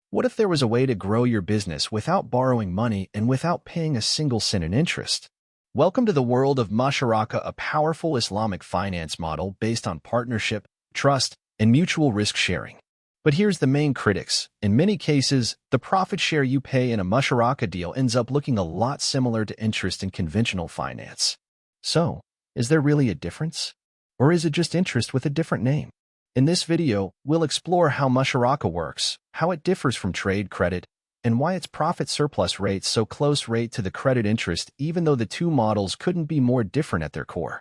What if there was a way to grow your business without borrowing money and without paying a single cent in interest? Welcome to the world of Musharaka, a powerful Islamic finance model based on partnership, trust, and mutual risk sharing. But here's the main critics. In many cases, the profit share you pay in a Musharaka deal ends up looking a lot similar to interest in conventional finance. So, is there really a difference? Or is it just interest with a different name? In this video, we'll explore how Musharaka works, how it differs from trade credit, and why its profit surplus rate's so close rate to the credit interest even though the two models couldn't be more different at their core.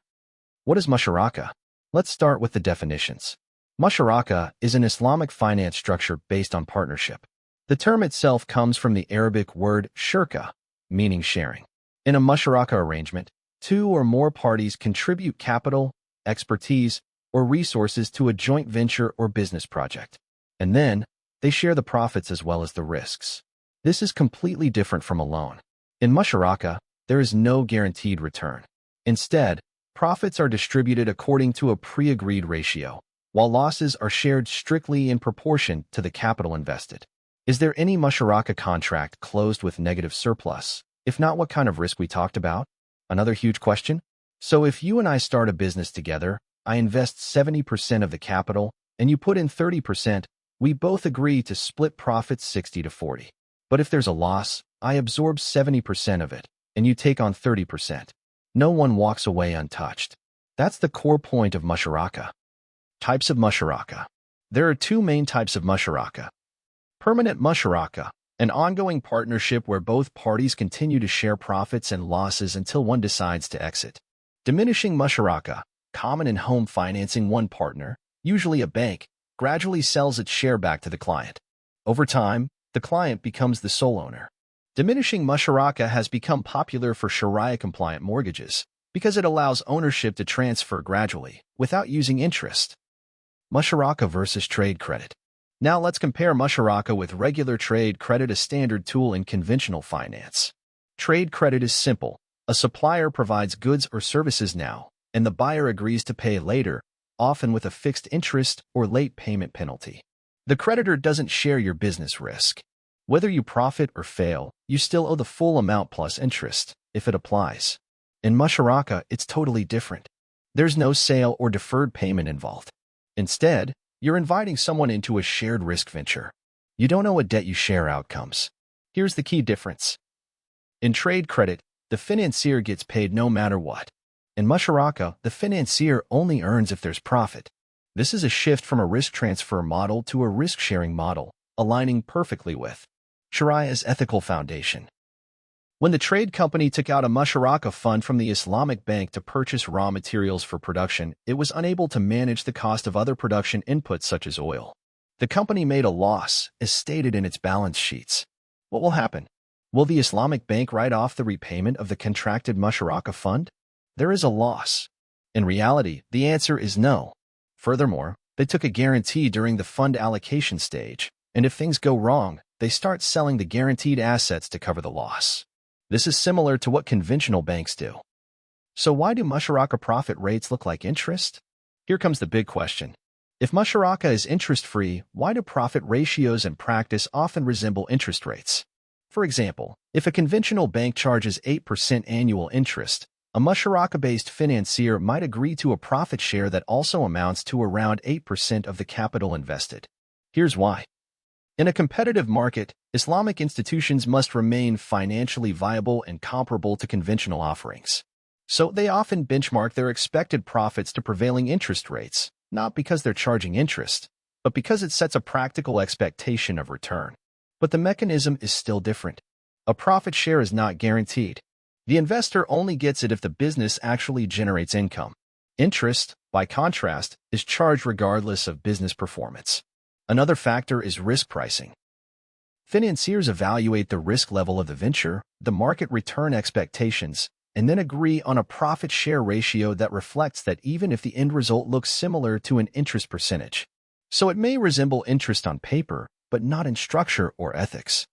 What is Musharaka? Let's start with the definitions. Musharaka is an Islamic finance structure based on partnership. The term itself comes from the Arabic word shirka, meaning sharing. In a Musharaka arrangement, two or more parties contribute capital, expertise, or resources to a joint venture or business project. And then, they share the profits as well as the risks. This is completely different from a loan. In Musharaka, there is no guaranteed return. Instead, profits are distributed according to a pre-agreed ratio, while losses are shared strictly in proportion to the capital invested. Is there any Musharaka contract closed with negative surplus? If not, what kind of risk we talked about? Another huge question. So if you and I start a business together, I invest 70% of the capital, and you put in 30%, we both agree to split profits 60-40. But if there's a loss, I absorb 70% of it, and you take on 30%. No one walks away untouched. That's the core point of Musharaka. Types of Musharaka. There are two main types of Musharaka. Permanent Musharaka, an ongoing partnership where both parties continue to share profits and losses until one decides to exit. Diminishing Musharaka, common in home financing. One partner, usually a bank, gradually sells its share back to the client. Over time, the client becomes the sole owner. Diminishing Musharaka has become popular for Shariah-compliant mortgages because it allows ownership to transfer gradually without using interest. Musharaka versus trade credit. Now let's compare Musharaka with regular trade credit, a standard tool in conventional finance. Trade credit is simple. A supplier provides goods or services now, and the buyer agrees to pay later, often with a fixed interest or late payment penalty. The creditor doesn't share your business risk. Whether you profit or fail, you still owe the full amount plus interest, if it applies. In Musharaka, it's totally different. There's no sale or deferred payment involved. Instead, you're inviting someone into a shared risk venture. You don't owe a debt, you share outcomes. Here's the key difference. In trade credit, the financier gets paid no matter what. In Musharaka, the financier only earns if there's profit. This is a shift from a risk transfer model to a risk-sharing model, aligning perfectly with Shariah's ethical foundation. When the trade company took out a Musharaka fund from the Islamic bank to purchase raw materials for production, it was unable to manage the cost of other production inputs such as oil. The company made a loss, as stated in its balance sheets. What will happen? Will the Islamic bank write off the repayment of the contracted Musharaka fund? There is a loss. In reality, the answer is no. Furthermore, they took a guarantee during the fund allocation stage, and if things go wrong, they start selling the guaranteed assets to cover the loss. This is similar to what conventional banks do. So why do Musharaka profit rates look like interest? Here comes the big question. If Musharaka is interest-free, why do profit ratios in practice often resemble interest rates? For example, if a conventional bank charges 8% annual interest, a Musharaka-based financier might agree to a profit share that also amounts to around 8% of the capital invested. Here's why. In a competitive market, Islamic institutions must remain financially viable and comparable to conventional offerings. So they often benchmark their expected profits to prevailing interest rates, not because they're charging interest, but because it sets a practical expectation of return. But the mechanism is still different. A profit share is not guaranteed. The investor only gets it if the business actually generates income. Interest, by contrast, is charged regardless of business performance. Another factor is risk pricing. Financiers evaluate the risk level of the venture, the market return expectations, and then agree on a profit share ratio that reflects that even if the end result looks similar to an interest percentage. So it may resemble interest on paper, but not in structure or ethics.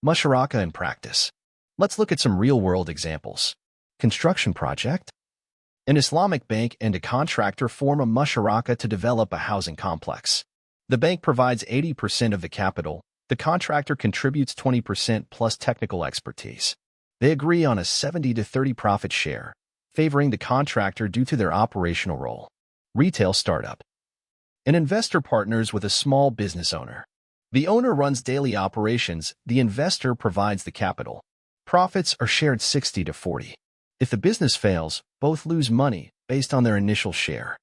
Musharaka in practice. Let's look at some real-world examples. Construction project. An Islamic bank and a contractor form a Musharaka to develop a housing complex. The bank provides 80% of the capital, The contractor contributes 20% plus technical expertise. They agree on a 70 to 30 profit share, favoring the contractor due to their operational role. Retail startup. An investor partners with a small business owner. The owner runs daily operations, the investor provides the capital. Profits are shared 60 to 40. If the business fails, both lose money based on their initial share.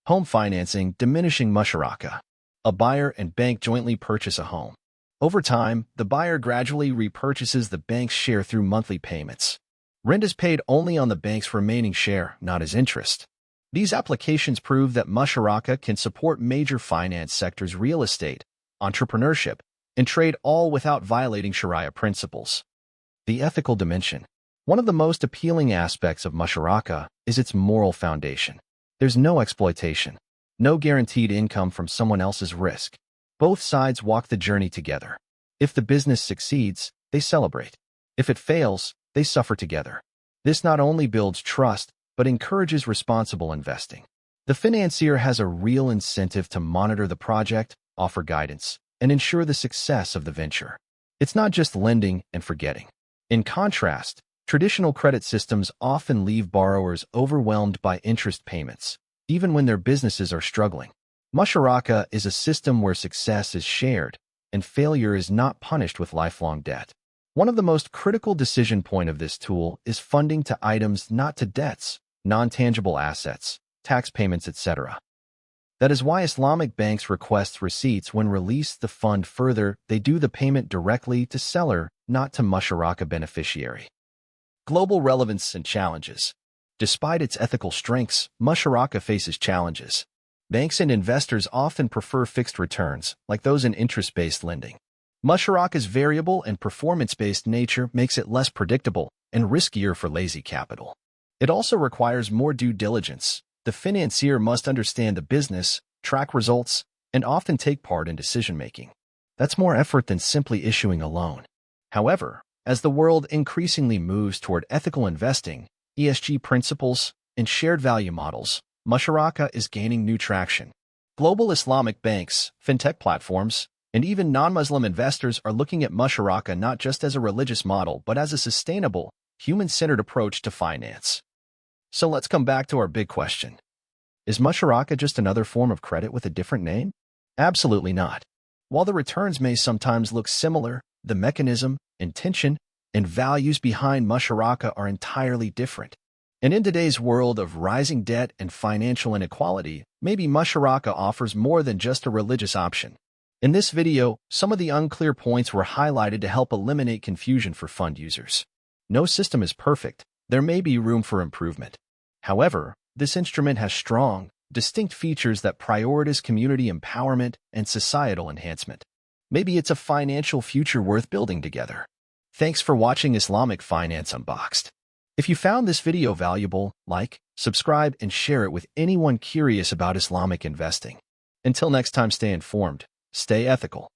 Home financing, diminishing Musharaka. A buyer and bank jointly purchase a home. Over time, the buyer gradually repurchases the bank's share through monthly payments. Rent is paid only on the bank's remaining share, not as interest. These applications prove that Musharaka can support major finance sectors, real estate, entrepreneurship, and trade, all without violating Sharia principles. The ethical dimension. One of the most appealing aspects of Musharaka is its moral foundation. There's no exploitation, no guaranteed income from someone else's risk. Both sides walk the journey together. If the business succeeds, they celebrate. If it fails, they suffer together. This not only builds trust, but encourages responsible investing. The financier has a real incentive to monitor the project, offer guidance, and ensure the success of the venture. It's not just lending and forgetting. In contrast, traditional credit systems often leave borrowers overwhelmed by interest payments, even when their businesses are struggling. Musharaka is a system where success is shared and failure is not punished with lifelong debt. One of the most critical decision points of this tool is funding to items, not to debts, non-tangible assets, tax payments, etc. That is why Islamic banks request receipts when release the fund. Further, they do the payment directly to seller, not to Musharaka beneficiary. Global relevance and challenges. Despite its ethical strengths, Musharaka faces challenges. Banks and investors often prefer fixed returns, like those in interest-based lending. Musharaka's variable and performance-based nature makes it less predictable and riskier for lazy capital. It also requires more due diligence. The financier must understand the business, track results, and often take part in decision-making. That's more effort than simply issuing a loan. However, as the world increasingly moves toward ethical investing, ESG principles, and shared value models, Musharaka is gaining new traction. Global Islamic banks, fintech platforms, and even non-Muslim investors are looking at Musharaka not just as a religious model but as a sustainable, human-centered approach to finance. So let's come back to our big question. Is Musharaka just another form of credit with a different name? Absolutely not. While the returns may sometimes look similar, the mechanism, intention, and values behind Musharaka are entirely different. And in today's world of rising debt and financial inequality, maybe Musharaka offers more than just a religious option. In this video, some of the unclear points were highlighted to help eliminate confusion for fund users. No system is perfect. There may be room for improvement. However, this instrument has strong, distinct features that prioritize community empowerment and societal enhancement. Maybe it's a financial future worth building together. Thanks for watching Islamic Finance Unboxed. If you found this video valuable, like, subscribe, and share it with anyone curious about Islamic investing. Until next time, stay informed, stay ethical.